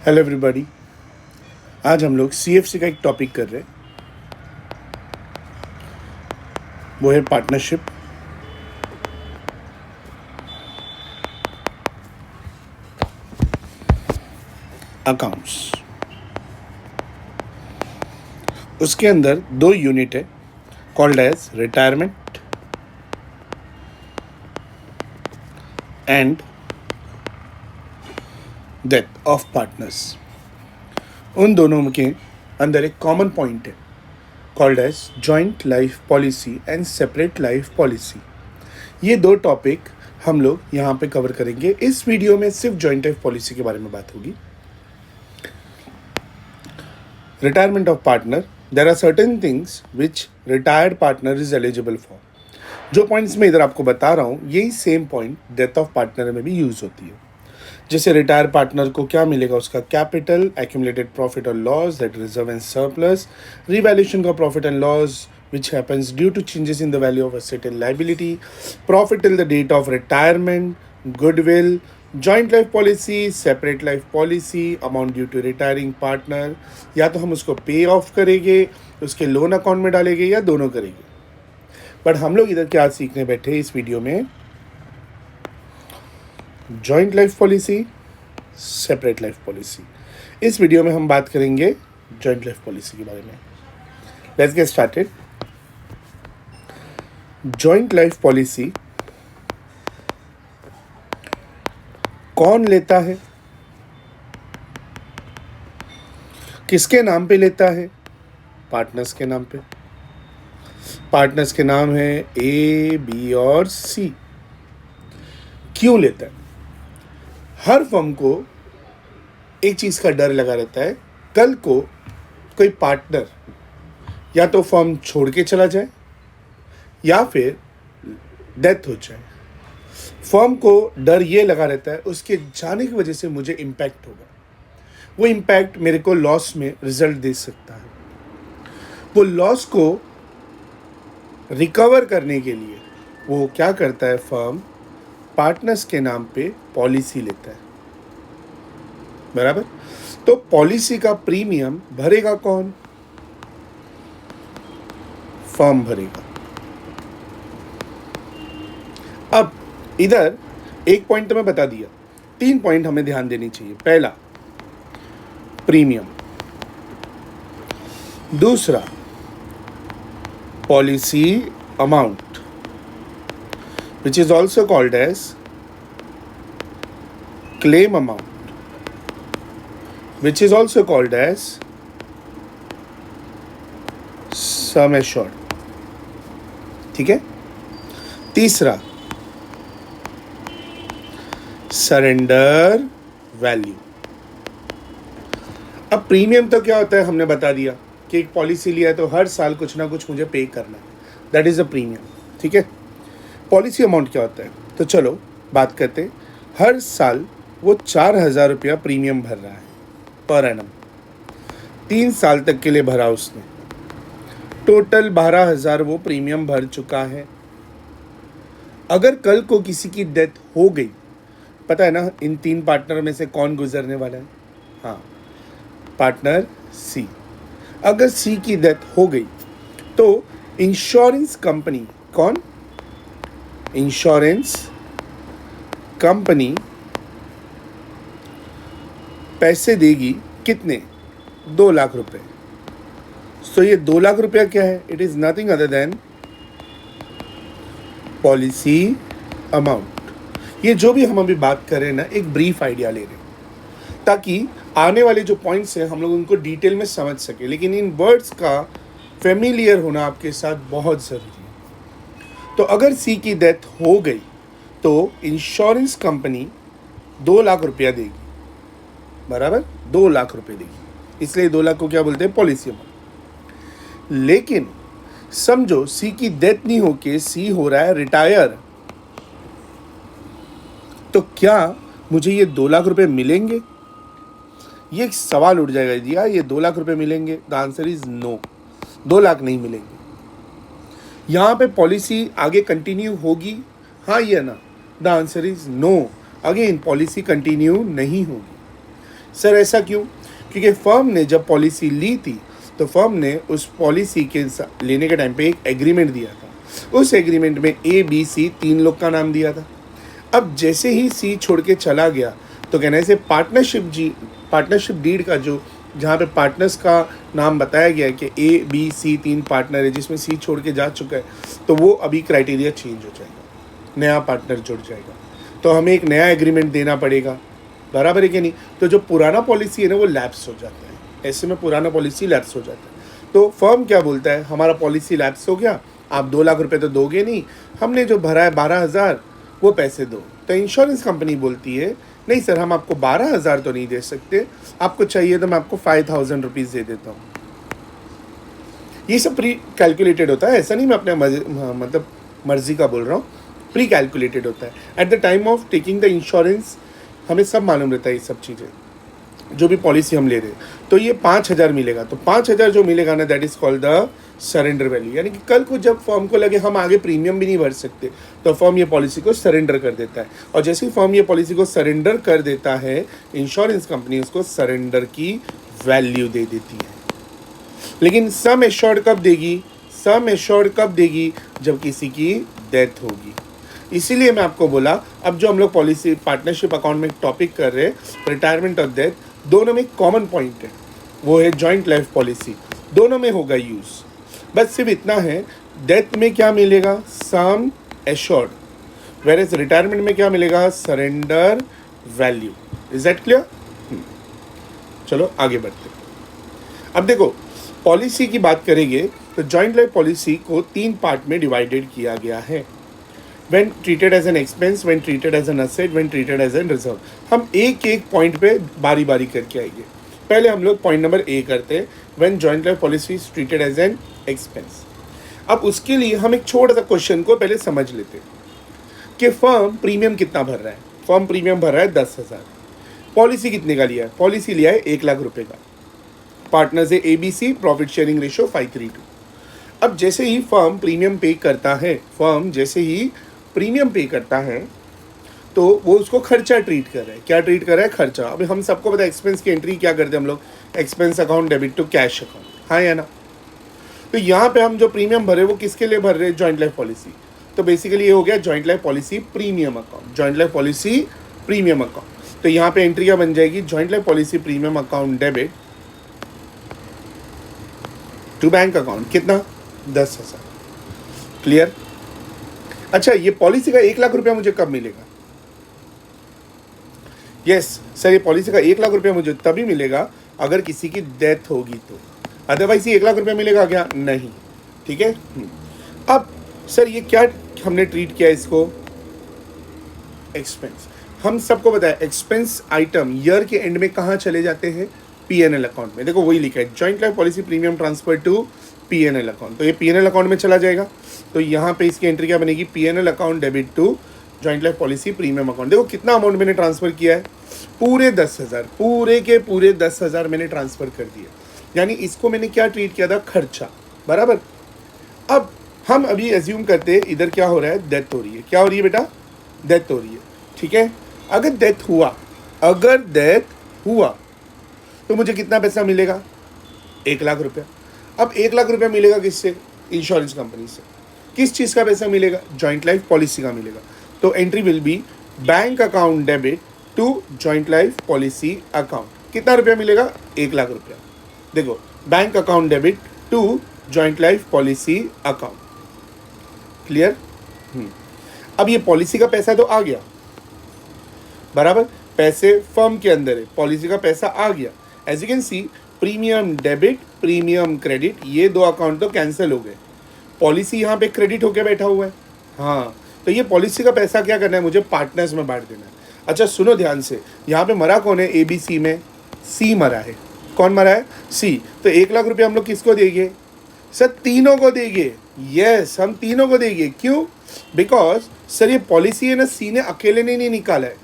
Hello everybody. आज हम लोग सीएफसी का एक टॉपिक कर रहे हैं, वो है पार्टनरशिप। अकाउंट्स, उसके अंदर दो यूनिट है called as retirement and death of partners. उन दोनों के अंदर एक कॉमन पॉइंट है called as joint life policy and separate life policy. ये दो टॉपिक हम लोग यहाँ पे कवर करेंगे। इस वीडियो में सिर्फ जॉइंट लाइफ पॉलिसी के बारे में बात होगी। Retirement of partner, there are certain things which retired partner is eligible for. जो पॉइंट्स मैं इधर आपको बता रहा हूँ, यही same point death of partner में भी यूज होती है। जैसे रिटायर पार्टनर को क्या मिलेगा, उसका कैपिटल, एक्यूमुलेटेड प्रॉफिट और loss, that reserve and surplus, revaluation का profit and loss which happens due to changes in the value of asset and liability, profit till the date of retirement, goodwill, joint life policy, separate life policy, amount due to retiring partner। या तो हम उसको पे of करेंगे, उसके loan account में डालेंगे, या दोनों करेंगे। बट हम लोग इधर क्या सीखने बैठे इस वीडियो में, joint life policy, separate life policy. इस वीडियो में हम बात करेंगे जॉइंट लाइफ पॉलिसी के बारे में। Let's get started. Joint life policy कौन लेता है, किसके नाम पे लेता है? पार्टनर्स के नाम पे। पार्टनर्स के नाम है ए, बी और सी। क्यों लेता है? हर फर्म को एक चीज का डर लगा रहता है, कल को कोई पार्टनर या तो फर्म छोड़ के चला जाए या फिर डेथ हो जाए। फर्म को डर ये लगा रहता है उसके जाने की वजह से मुझे इम्पैक्ट होगा, वो इम्पैक्ट मेरे को लॉस में रिजल्ट दे सकता है। वो लॉस को रिकवर करने के लिए वो क्या करता है, फर्म पार्टनर्स के नाम पे पॉलिसी लेता है, बराबर। तो पॉलिसी का प्रीमियम भरेगा कौन? फर्म भरेगा। अब इधर एक पॉइंट तो मैं बता दिया, 3 पॉइंट हमें ध्यान देनी चाहिए। पहला प्रीमियम, दूसरा policy amount which is also called as claim amount which is also called as sum assured. ठीक है। तीसरा सरेंडर वैल्यू। अब प्रीमियम तो क्या होता है हमने बता दिया कि एक पॉलिसी लिया है तो हर साल कुछ ना कुछ मुझे पे करना है, दैट इज अ प्रीमियम। ठीक है। पॉलिसी अमाउंट क्या होता है, तो चलो बात करते हैं। हर साल वो 4,000 रुपया प्रीमियम भर रहा है पर एनम, 3 साल तक के लिए भरा उसने, टोटल 12,000 वो प्रीमियम भर चुका है। अगर कल को किसी की डेथ हो गई, पता है ना इन 3 पार्टनर में से कौन गुजरने वाला है? हाँ, पार्टनर सी। अगर सी की डेथ हो गई तो इंश्योरेंस कंपनी, कौन? इंश्योरेंस कंपनी पैसे देगी। कितने? 2 लाख रुपए। तो ये 2 लाख रुपया क्या है? It is nothing other than policy amount. ये जो भी हम अभी बात कर रहे हैं ना, एक ब्रीफ आइडिया ले रहे हैं ताकि आने वाले जो पॉइंट्स हैं हम लोग उनको डिटेल में समझ सके, लेकिन इन वर्ड्स का फेमिलियर होना आपके साथ बहुत ज़रूरी है। तो अगर सी की डेथ हो गई तो इंश्योरेंस कंपनी 2 लाख रुपया देगी, बराबर 2 लाख रुपये देगी। इसलिए 2 लाख को क्या बोलते हैं? Policy amount. लेकिन समझो सी की डेथ नहीं होके सी हो रहा है रिटायर, तो क्या मुझे ये 2 लाख रुपए मिलेंगे? ये एक सवाल उठ जाएगा, दिया ये 2 लाख रुपए मिलेंगे? The answer is no, 2 lakh नहीं मिलेंगे। यहाँ पे पॉलिसी आगे कंटिन्यू होगी, हाँ या ना? The answer is no, again policy continue नहीं होगी। सर ऐसा क्यों? क्योंकि फर्म ने जब पॉलिसी ली थी तो फर्म ने उस पॉलिसी के लेने के टाइम पे एक एग्रीमेंट दिया था। उस एग्रीमेंट में ABC 3 लोग का नाम दिया था। अब जैसे ही C छोड़ के चला गया तो कहने से पार्टनरशिप डीड का जो जहाँ पे पार्टनर्स का नाम बताया गया है कि ABC 3 पार्टनर है, जिसमें C छोड़ के जा चुका है, तो वो अभी क्राइटेरिया चेंज हो जाएगा, नया पार्टनर जुड़ जाएगा, तो हमें एक नया एग्रीमेंट देना पड़ेगा। बराबर है कि नहीं? तो जो पुराना पॉलिसी है ना वो लैप्स हो जाता है। ऐसे में पुराना पॉलिसी लैप्स हो जाता है। तो फर्म क्या बोलता है, हमारा पॉलिसी लैप्स हो गया, आप 2 लाख रुपए तो दोगे नहीं, हमने जो भरा है 12,000 वो पैसे दो। तो इंश्योरेंस कंपनी बोलती है नहीं सर, हम आपको 12,000 तो नहीं दे सकते, आपको चाहिए तो मैं आपको 5,000 रुपीज़ दे देता हूँ। ये सब प्री कैलकुलेटेड होता है, ऐसा नहीं मैं अपने मतलब मर्जी का बोल रहा हूँ, प्री कैलकुलेटेड होता है। At the time of taking the insurance हमें सब मालूम रहता है ये सब चीज़ें, जो भी पॉलिसी हम ले रहे हैं। तो ये 5,000 मिलेगा, तो 5,000 जो मिलेगा ना, that is called the surrender value. यानी कि कल को जब फर्म को लगे हम आगे प्रीमियम भी नहीं भर सकते, तो फर्म ये पॉलिसी को सरेंडर कर देता है। और जैसे ही फर्म ये पॉलिसी को सरेंडर कर देता है, इंश्योरेंस कंपनी उसको सरेंडर की वैल्यू दे देती है। लेकिन सम एश्योर्ड कब देगी? सम एश्योर्ड कब देगी? जब किसी की डेथ होगी। इसीलिए मैं आपको बोला, अब जो हम लोग पॉलिसी पार्टनरशिप अकाउंट में टॉपिक कर रहे हैं, रिटायरमेंट और डेथ, दोनों में कॉमन पॉइंट है, वो है जॉइंट लाइफ पॉलिसी। दोनों में होगा यूज़, बस सिर्फ इतना है, डेथ में क्या मिलेगा? सम एश्योर्ड, वेरेस रिटायरमेंट में क्या मिलेगा? Surrender value. Is that clear? चलो आगे बढ़ते हैं। अब देखो, पॉलिसी की बात करेंगे तो जॉइंट लाइफ पॉलिसी को 3 पार्ट में डिवाइडेड किया गया है। When treated as an expense, when treated as an asset, when treated as an reserve। हम एक एक पॉइंट पे बारी बारी करके आएंगे। पहले हम लोग पॉइंट नंबर A करते हैं, when joint life policy is treated as an expense। अब उसके लिए हम एक छोटा सा क्वेश्चन को पहले समझ लेते हैं कि फर्म प्रीमियम कितना भर रहा है। फर्म प्रीमियम भर रहा है 10,000। पॉलिसी कितने का लिया है? पॉलिसी लिया है 1 लाख रुपए का। पार्टनर से ABC, प्रॉफिट शेयरिंग रेशियो 5:3:2। अब जैसे ही फर्म प्रीमियम पे करता है, तो वो उसको खर्चा ट्रीट कर रहा है। क्या ट्रीट कर रहा है? खर्चा। अभी हम सबको पता है एक्सपेंस की एंट्री क्या करते हैं हम लोग? Expense account debit to cash account, हाँ या ना? तो यहाँ पे हम जो प्रीमियम भर रहे हैं वो किसके लिए भर रहे हैं? Joint life policy. तो बेसिकली ये हो गया joint life policy premium account. Joint life policy premium account. तो यहाँ पे एंट्री क्या बन जाएगी? Joint life policy premium account debit to bank account. कितना? 10,000। क्लियर? अच्छा, ये पॉलिसी का 1 लाख रुपया मुझे कब मिलेगा? यस सर, ये पॉलिसी का 1 लाख रुपया मुझे तभी मिलेगा अगर किसी की डेथ होगी तो। अदरवाइज ये 1 लाख रुपया मिलेगा क्या? नहीं। ठीक है। अब सर ये क्या हमने ट्रीट किया इसको? एक्सपेंस। हम सबको पता है एक्सपेंस आइटम ईयर के एंड में कहाँ चले जाते हैं? P&L अकाउंट में। देखो वही लिखा है, joint life policy premium transfer to P&L account. तो ये P&L अकाउंट में चला जाएगा। तो यहाँ पे इसकी एंट्री क्या बनेगी? P&L account debit to joint life policy premium account. देखो कितना अमाउंट मैंने ट्रांसफर किया है? पूरे 10,000, पूरे के पूरे 10,000 मैंने ट्रांसफर कर दिया। यानी इसको मैंने क्या ट्रीट किया था? खर्चा। बराबर। अब हम अभी एज्यूम करते हैं इधर क्या हो रहा है? डेथ हो रही है। क्या हो रही है बेटा? डेथ हो रही है। ठीक है। अगर डेथ हुआ तो मुझे कितना पैसा मिलेगा? 1 लाख रुपया। अब 1 लाख रुपया मिलेगा किससे? इंश्योरेंस कंपनी से। किस चीज़ का पैसा मिलेगा? जॉइंट लाइफ पॉलिसी का मिलेगा। तो entry will be bank account debit to joint life policy account. कितना रुपया मिलेगा? 1 लाख रुपया। देखो, bank account debit to joint life policy account. Clear? अब ये पॉलिसी का पैसा तो आ गया, बराबर। पैसे फर्म के अंदर है, पॉलिसी का पैसा आ गया। As you can see, premium debit, premium credit, ये 2 अकाउंट तो कैंसिल हो गए। पॉलिसी यहाँ पे क्रेडिट होके बैठा हुआ है। हाँ, तो ये पॉलिसी का पैसा क्या करना है? मुझे पार्टनर्स में बांट देना है। अच्छा सुनो ध्यान से, यहाँ पे मरा कौन है? ABC में C मरा है। कौन मरा है? C। तो 1 लाख रुपया हम लोग किसको देंगे? सर तीनों को देंगे। यस, हम तीनों को देंगे। क्यों? बिकॉज सर ये पॉलिसी है ना, C ने अकेले ने नहीं निकाला है,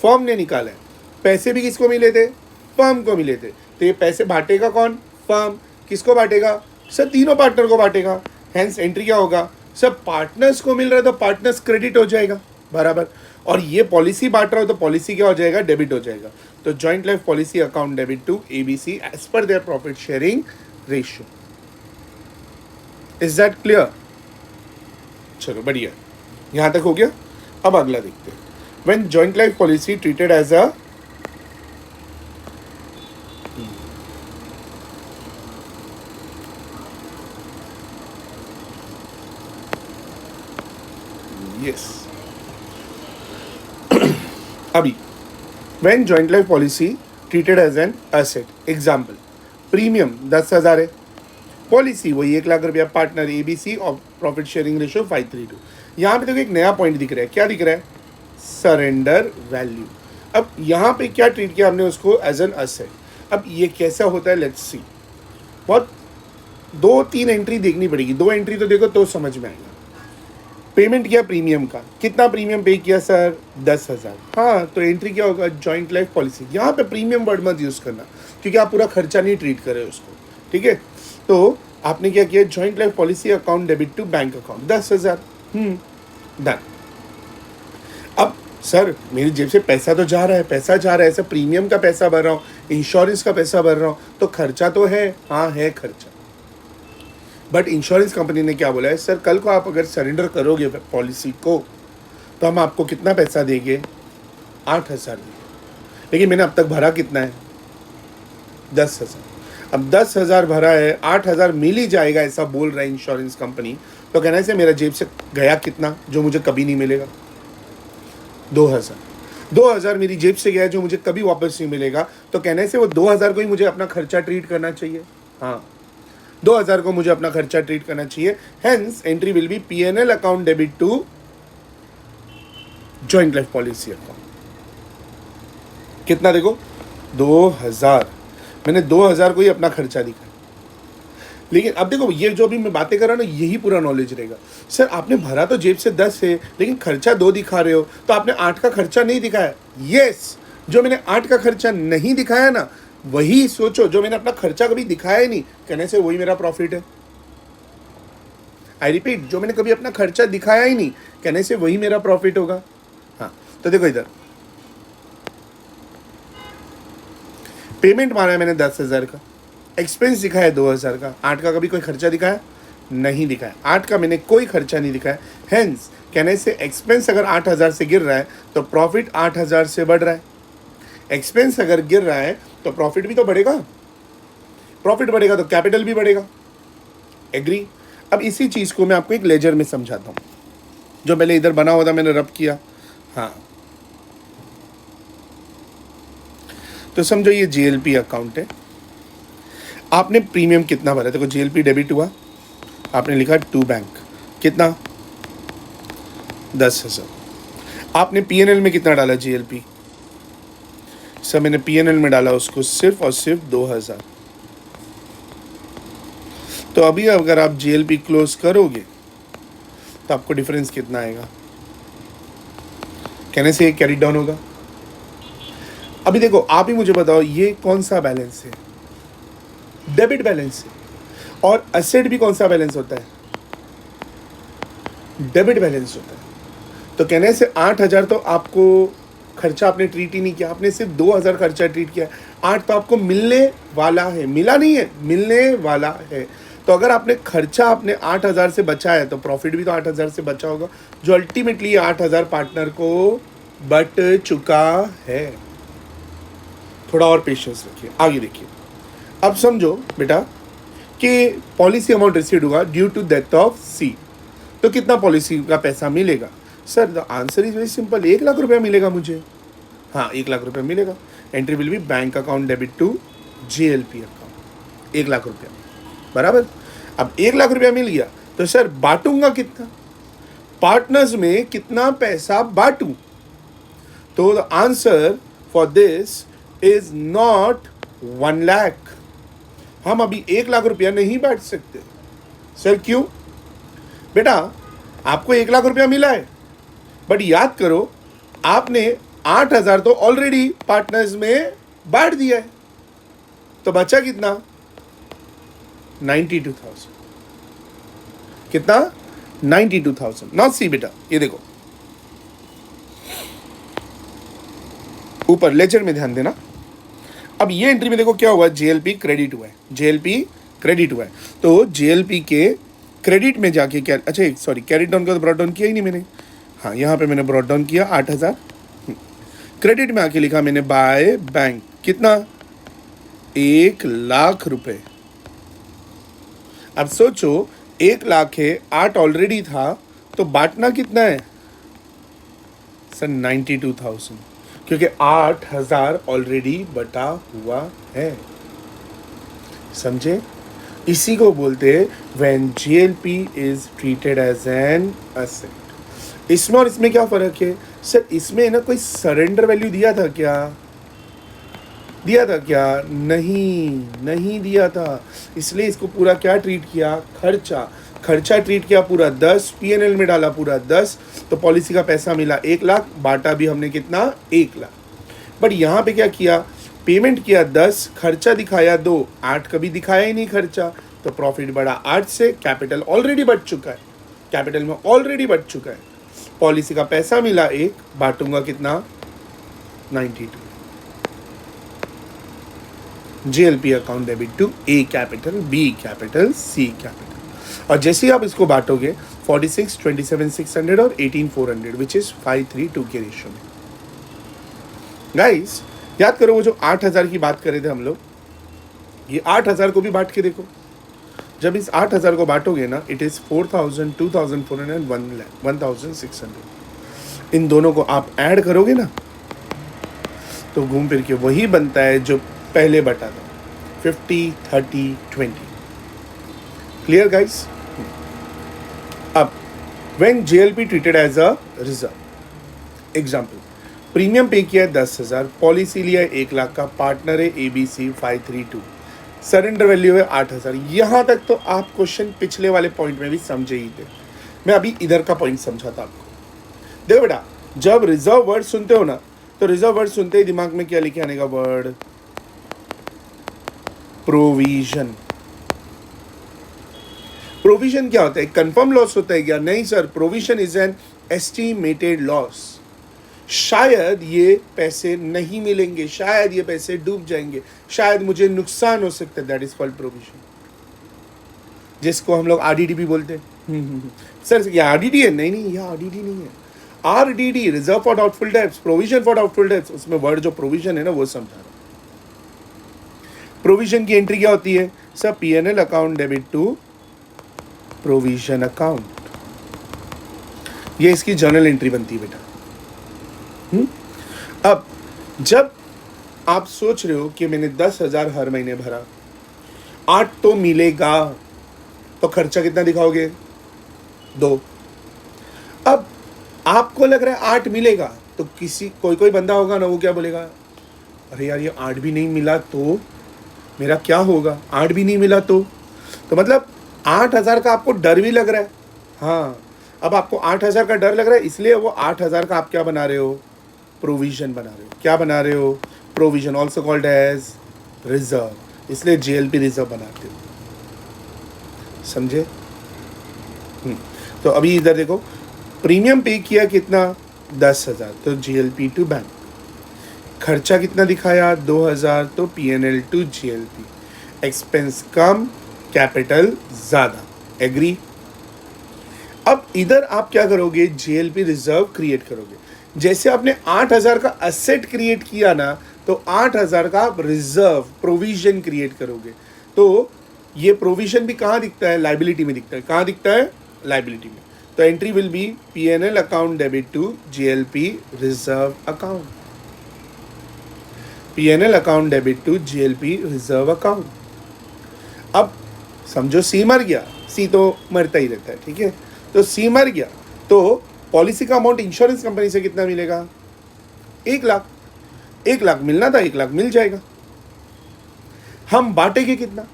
फर्म ने निकाला है। पैसे भी किसको मिले थे? फर्म को मिले थे। तो ये पैसे बांटेगा कौन? फर्म। किसको बांटेगा? सर तीनों पार्टनर को बांटेगा। हेंस एंट्री क्या होगा? सर पार्टनर्स को मिल रहा है तो पार्टनर्स क्रेडिट हो जाएगा, बराबर। और ये पॉलिसी बांट रहा हो तो पॉलिसी क्या हो जाएगा? डेबिट हो जाएगा। तो joint life policy account debit to ABC as per their profit sharing ratio. Is that clear? चलो बढ़िया, यहां तक हो गया। अब अगला देखते हैं। When joint life policy treated as a yes अभी when joint life policy treated as an asset, example premium 10,000 है, पॉलिसी वही 1,00,000 रुपया, पार्टनर एबीसी और प्रॉफिट शेयरिंग रेशियो 5:3 यहाँ पे देखो एक नया पॉइंट दिख रहा है। क्या दिख रहा है? Surrender value. अब यहाँ पे क्या ट्रीट किया हमने उसको? As an asset. अब ये कैसा होता है, लेट्स सी। बहुत 2-3 एंट्री देखनी पड़ेगी, 2 एंट्री तो देखो तो समझ में आएगा। पेमेंट किया प्रीमियम का, कितना प्रीमियम पे किया सर? 10,000। हाँ, तो एंट्री क्या होगा? Joint life policy. यहाँ पे प्रीमियम वर्ड मत यूज़ करना क्योंकि आप पूरा खर्चा नहीं ट्रीट कर रहे हो उसको, ठीक है? तो आपने क्या किया? Joint life policy account debit to bank account 10,000। Done. अब सर मेरी जेब से पैसा तो जा रहा है, पैसा जा रहा है, ऐसा प्रीमियम का पैसा भर रहा हूँ, इंश्योरेंस का पैसा भर रहा हूँ, तो खर्चा तो है। हाँ है खर्चा, बट इंश्योरेंस कंपनी ने क्या बोला है? सर कल को आप अगर सरेंडर करोगे पॉलिसी को तो हम आपको कितना पैसा देंगे? 8,000 देंगे। लेकिन मैंने अब तक भरा कितना है? 10,000। अब 10,000 भरा है, 8,000 मिल ही जाएगा ऐसा बोल रहा है इंश्योरेंस कंपनी। तो कहना है मेरा जेब से गया कितना जो मुझे कभी नहीं मिलेगा? 2,000। 2,000 मेरी जेब से गया जो मुझे कभी वापस नहीं मिलेगा। तो कहने से वो 2,000 को ही मुझे अपना खर्चा ट्रीट करना चाहिए। हाँ, 2,000 को मुझे अपना खर्चा ट्रीट करना चाहिए। Hence entry will be PNL account debit to joint life policy account. कितना देखो? 2,000। मैंने 2,000 को ही अपना खर्चा दिखा। लेकिन अब देखो ये जो भी मैं बातें कर रहा हूँ ना, यही पूरा नॉलेज रहेगा। सर आपने भरा तो जेब से 10 है लेकिन खर्चा 2 दिखा रहे हो, तो आपने 8 का खर्चा नहीं दिखाया। यस, जो मैंने 8 का खर्चा नहीं दिखाया ना, वही सोचो जो मैंने अपना खर्चा कभी दिखाया ही नहीं, कहने से वही मेरा प्रॉफिट है। आई रिपीट, जो मैंने कभी अपना खर्चा दिखाया ही नहीं, कहने से वही मेरा प्रॉफिट होगा। हाँ, तो देखो इधर पेमेंट मारा है मैंने 10,000 का, एक्सपेंस दिखाया है 2,000 का, 8 का कभी कोई खर्चा दिखाया नहीं दिखाया। 8 का मैंने कोई खर्चा नहीं दिखाया। हेंस कहने से एक्सपेंस अगर 8,000 से गिर रहा है तो प्रॉफिट 8,000 से बढ़ रहा है। एक्सपेंस अगर गिर रहा है तो प्रॉफिट भी तो बढ़ेगा। प्रॉफिट बढ़ेगा तो कैपिटल भी बढ़ेगा। एग्री? अब इसी चीज़ को मैं आपको एक लेजर में समझाता हूँ। जो पहले इधर बना हुआ था मैंने रब किया। हाँ, तो समझो ये जीएलपी अकाउंट है। आपने प्रीमियम कितना भरा? देखो जीएलपी डेबिट हुआ, आपने लिखा टू बैंक, कितना? 10,000। आपने पीएनएल में कितना डाला जीएलपी? सर मैंने पीएनएल में डाला उसको सिर्फ और सिर्फ 2,000। तो अभी अगर आप जीएलपी क्लोज करोगे तो आपको डिफरेंस कितना आएगा? कहने से ये कैरी डाउन होगा। अभी देखो आप ही मुझे बताओ ये कौन सा बैलेंस है? डेबिट बैलेंस है। और एसेट भी कौन सा बैलेंस होता है? डेबिट बैलेंस होता है। तो कहने से 8,000 तो आपको खर्चा आपने ट्रीट ही नहीं किया, आपने सिर्फ 2,000 खर्चा ट्रीट किया। 8 तो आपको मिलने वाला है, मिला नहीं है, मिलने वाला है। तो अगर आपने खर्चा आपने 8,000 से बचा है तो प्रॉफिट भी तो 8,000 से बचा होगा, जो अल्टीमेटली 8,000 पार्टनर को बट चुका है। थोड़ा और पेशेंस रखिए, आगे देखिए। अब समझो बेटा कि पॉलिसी अमाउंट रिसीव्ड हुआ due to death of C, तो कितना पॉलिसी का पैसा मिलेगा? Sir the answer is very simple, 1,00,000 रुपया मिलेगा मुझे। हाँ 1,00,000 रुपया मिलेगा। Entry will be bank account debit to JLP account, 1,00,000 रुपया बराबर। अब 1,00,000 रुपया मिल गया तो सर बांटूंगा कितना? पार्टनर्स में कितना पैसा बांटूं? तो the answer for this is not 1,00,000। हम अभी 1,00,000 रुपया नहीं बांट सकते। सर क्यों? बेटा आपको 1,00,000 रुपया मिला है, बट याद करो आपने 8,000 तो ऑलरेडी पार्टनर्स में बांट दिया है, तो बचा कितना? 92,000। कितना? 92,000। नाउ सी बेटा, ये देखो ऊपर लेजर में ध्यान देना। अब ये एंट्री में देखो क्या हुआ, जेएलपी क्रेडिट हुआ है, जेएलपी क्रेडिट हुआ है। तो जेएलपी के क्रेडिट में जाके क्या, अच्छा सॉरी कैरी डाउन का तो ब्रॉड डाउन किया ही नहीं मैंने, हाँ यहाँ पे मैंने ब्रॉड डाउन किया 8,000। क्रेडिट में आके लिखा मैंने बाय बैंक, कितना, 1,00,000 रुपए। अब सोचो 1,00,000 है, 8 ऑलरेडी था, तो बांटना कितना है सर, 92,000, क्योंकि 8,000 ऑलरेडी बटा हुआ है। समझे, इसी को बोलते हैं when JLP is treated as an asset. इसमें और इसमें क्या फर्क है सर, इसमें ना कोई सरेंडर वैल्यू दिया था क्या, दिया था क्या, नहीं दिया था, इसलिए इसको पूरा क्या ट्रीट किया, खर्चा ट्रीट किया पूरा 10, पीएनएल में डाला पूरा 10, तो पॉलिसी का पैसा मिला 1,00,000, बांटा भी हमने कितना, 1,00,000। बट यहाँ पे क्या किया, पेमेंट किया 10, खर्चा दिखाया 2, 8 कभी दिखाया ही नहीं खर्चा, तो प्रॉफिट बढ़ा 8 से, कैपिटल ऑलरेडी बढ़ चुका है, कैपिटल में ऑलरेडी बढ़ चुका है, पॉलिसी का पैसा मिला 1, बांटूंगा कितना, 92। JLP account debit to A capital, B capital, C capital. और जैसे ही आप इसको बांटोगे 46, 27,600 और 18,400 विच इज 5:3 के रेशियो में। गाइस याद करो वो जो 8,000 की बात कर रहे थे हम लोग, ये 8,000 को भी बांट के देखो, जब इस 8,000 को बांटोगे ना, इट इज 4,000, 2,400 एंड 1,600। इन दोनों को आप ऐड करोगे ना, तो घूम फिर के वही बनता है जो पहले बटा था, 50, 30, 20। Clear guys. अब when JLP treated as a reserve, example, premium pay किया है 10,000, पॉलिसी लिया है 1,00,000 का, पार्टनर है ABC 532, सरेंडर वैल्यू है 8,000। यहाँ तक तो आप क्वेश्चन पिछले वाले पॉइंट में भी समझे ही थे, मैं अभी इधर का पॉइंट समझाता आपको। देखो बेटा, जब रिजर्व वर्ड सुनते हो ना, तो रिजर्व वर्ड सुनते ही दिमाग में क्या लिखे आने का वर्ड, प्रोविजन। प्रोविजन क्या होता है, कंफर्म लॉस होता है क्या, नहीं sir, provision is an estimated loss. शायद ये पैसे नहीं मिलेंगे, शायद ये पैसे डूब जाएंगे, शायद मुझे नुकसान हो सकता है, दैट इज कॉल्ड प्रोविजन, जिसको हम लोग आरडीडी भी बोलते हैं। सर ये आरडीडी है, नहीं ये आरडीडी नहीं है, RDD reserve for doubtful debts, provision for doubtful debts, उसमें वर्ड जो प्रोविजन है ना वो समझा रहा हूं। प्रोविजन की एंट्री क्या होती है sir, PNL account debit to provision account, ये इसकी जर्नल एंट्री बनती है बेटा। अब जब आप सोच रहे हो कि मैंने 10,000 हर महीने भरा, 8 तो मिलेगा, तो खर्चा कितना दिखाओगे, 2। अब आपको लग रहा है 8 मिलेगा, तो कोई बंदा होगा ना, वो क्या बोलेगा, अरे यार ये 8 भी नहीं मिला तो मेरा क्या होगा, 8 भी नहीं मिला तो मतलब 8,000 का आपको डर भी लग रहा है। हाँ, अब आपको 8,000 का डर लग रहा है, इसलिए वो 8,000 का आप क्या बना रहे हो, प्रोविजन बना रहे हो। क्या बना रहे हो, provision, also called as reserve, इसलिए जीएलपी रिजर्व बनाते हो। समझे। तो अभी इधर देखो, प्रीमियम पे किया कितना, 10,000, तो जीएलपी टू बैंक। खर्चा कितना दिखाया, 2,000, तो पीएनएल टू जीएलपी। एक्सपेंस कम, कैपिटल ज़्यादा, एग्री। अब इधर आप क्या करोगे, जीएलपी रिजर्व क्रिएट करोगे। जैसे आपने 8,000 का असेट क्रिएट किया ना, तो 8,000 का आप रिजर्व प्रोविजन क्रिएट करोगे। तो ये प्रोविजन भी कहाँ दिखता है, लाइबिलिटी में दिखता है। कहाँ दिखता है, लाइबिलिटी में। तो entry will be PNL account debit to GLP reserve account, PNL account debit to GLP reserve account. अब समझो सी मर गया, सी तो मरता ही रहता है, ठीक है। तो सी मर गया, तो पॉलिसी का अमाउंट इंश्योरेंस कंपनी से कितना मिलेगा, 1,00,000। 1,00,000 मिलना था, 1,00,000 मिल जाएगा। हम बांटेंगे कितना,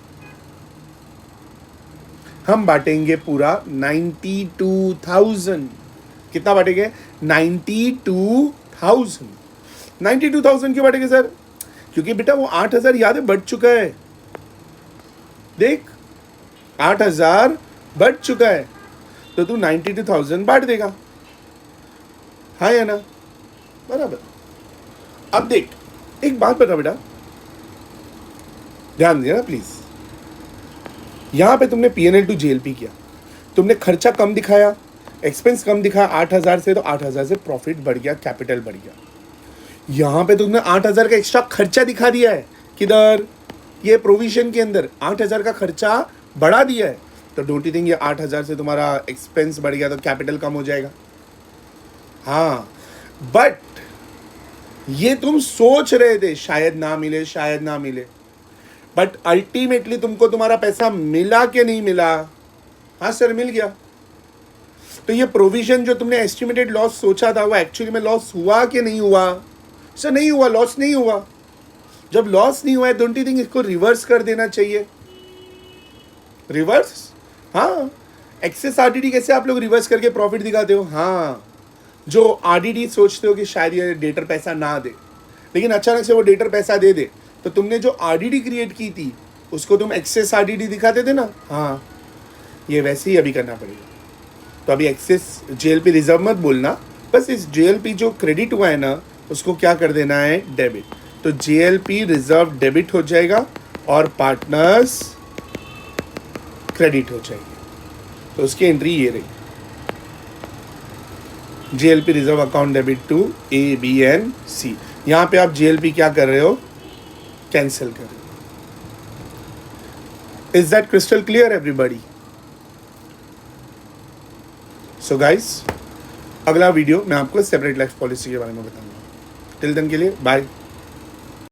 हम बांटेंगे पूरा 92,000। कितना बांटेंगे, 92,000। 92,000 क्यों बांटेंगे सर, क्योंकि बेटा वो 8,000 याद है बढ़ चुका है। देख 8,000 बढ़ चुका है, तो तू 92,000 बांट देगा, हाँ या ना, बराबर। अब देख एक बात बता बेटा, ध्यान दिया ना प्लीज। यहां पे तुमने P&L टू JLP किया, तुमने खर्चा कम दिखाया, एक्सपेंस कम दिखाया 8,000 से, तो 8,000 से प्रॉफिट बढ़ गया, कैपिटल बढ़ गया। यहां पे तुमने 8,000 का एक्स्ट्रा खर्चा दिखा दिया है, किधर, ये प्रोविजन के अंदर 8,000 का खर्चा बढ़ा दिया है, तो डोंट यू थिंक ये 8,000 से तुम्हारा एक्सपेंस बढ़ गया तो कैपिटल कम हो जाएगा? हाँ, बट ये तुम सोच रहे थे शायद ना मिले, शायद ना मिले, बट अल्टीमेटली तुमको तुम्हारा पैसा मिला कि नहीं मिला? हाँ सर, मिल गया। तो ये प्रोविजन जो तुमने एस्टिमेटेड लॉस सोचा था, वो एक्चुअली में लॉस हुआ कि नहीं हुआ? सर नहीं हुआ, लॉस नहीं हुआ। जब लॉस नहीं हुआ है, डोंट यू थिंक इसको रिवर्स कर देना चाहिए? रिवर्स, हाँ। एक्सेस आरडीडी कैसे आप लोग रिवर्स करके प्रॉफिट दिखाते हो? हाँ, जो आरडीडी सोचते हो कि शायद ये डेटर पैसा ना दे, लेकिन अचानक से वो डेटर पैसा दे दे, तो तुमने जो आरडीडी क्रिएट की थी उसको तुम एक्सेस आरडीडी दिखाते थे ना? हाँ, ये वैसे ही अभी करना पड़ेगा। तो अभी एक्सेस JLP रिजर्व मत बोलना, बस इस JLP जो क्रेडिट हुआ है ना, उसको क्या कर देना है, डेबिट। तो JLP रिजर्व डेबिट हो जाएगा और पार्टनर्स क्रेडिट हो जाएगी। तो उसकी एंट्री ये रही, JLP reserve account debit to A, B and C। यहाँ पे आप JLP क्या कर रहे हो, कैंसिल कर रहे हो। Is that crystal clear everybody? So guys, अगला वीडियो मैं आपको सेपरेट लाइफ पॉलिसी के बारे में बताऊंगा। टिल देन के लिए बाय।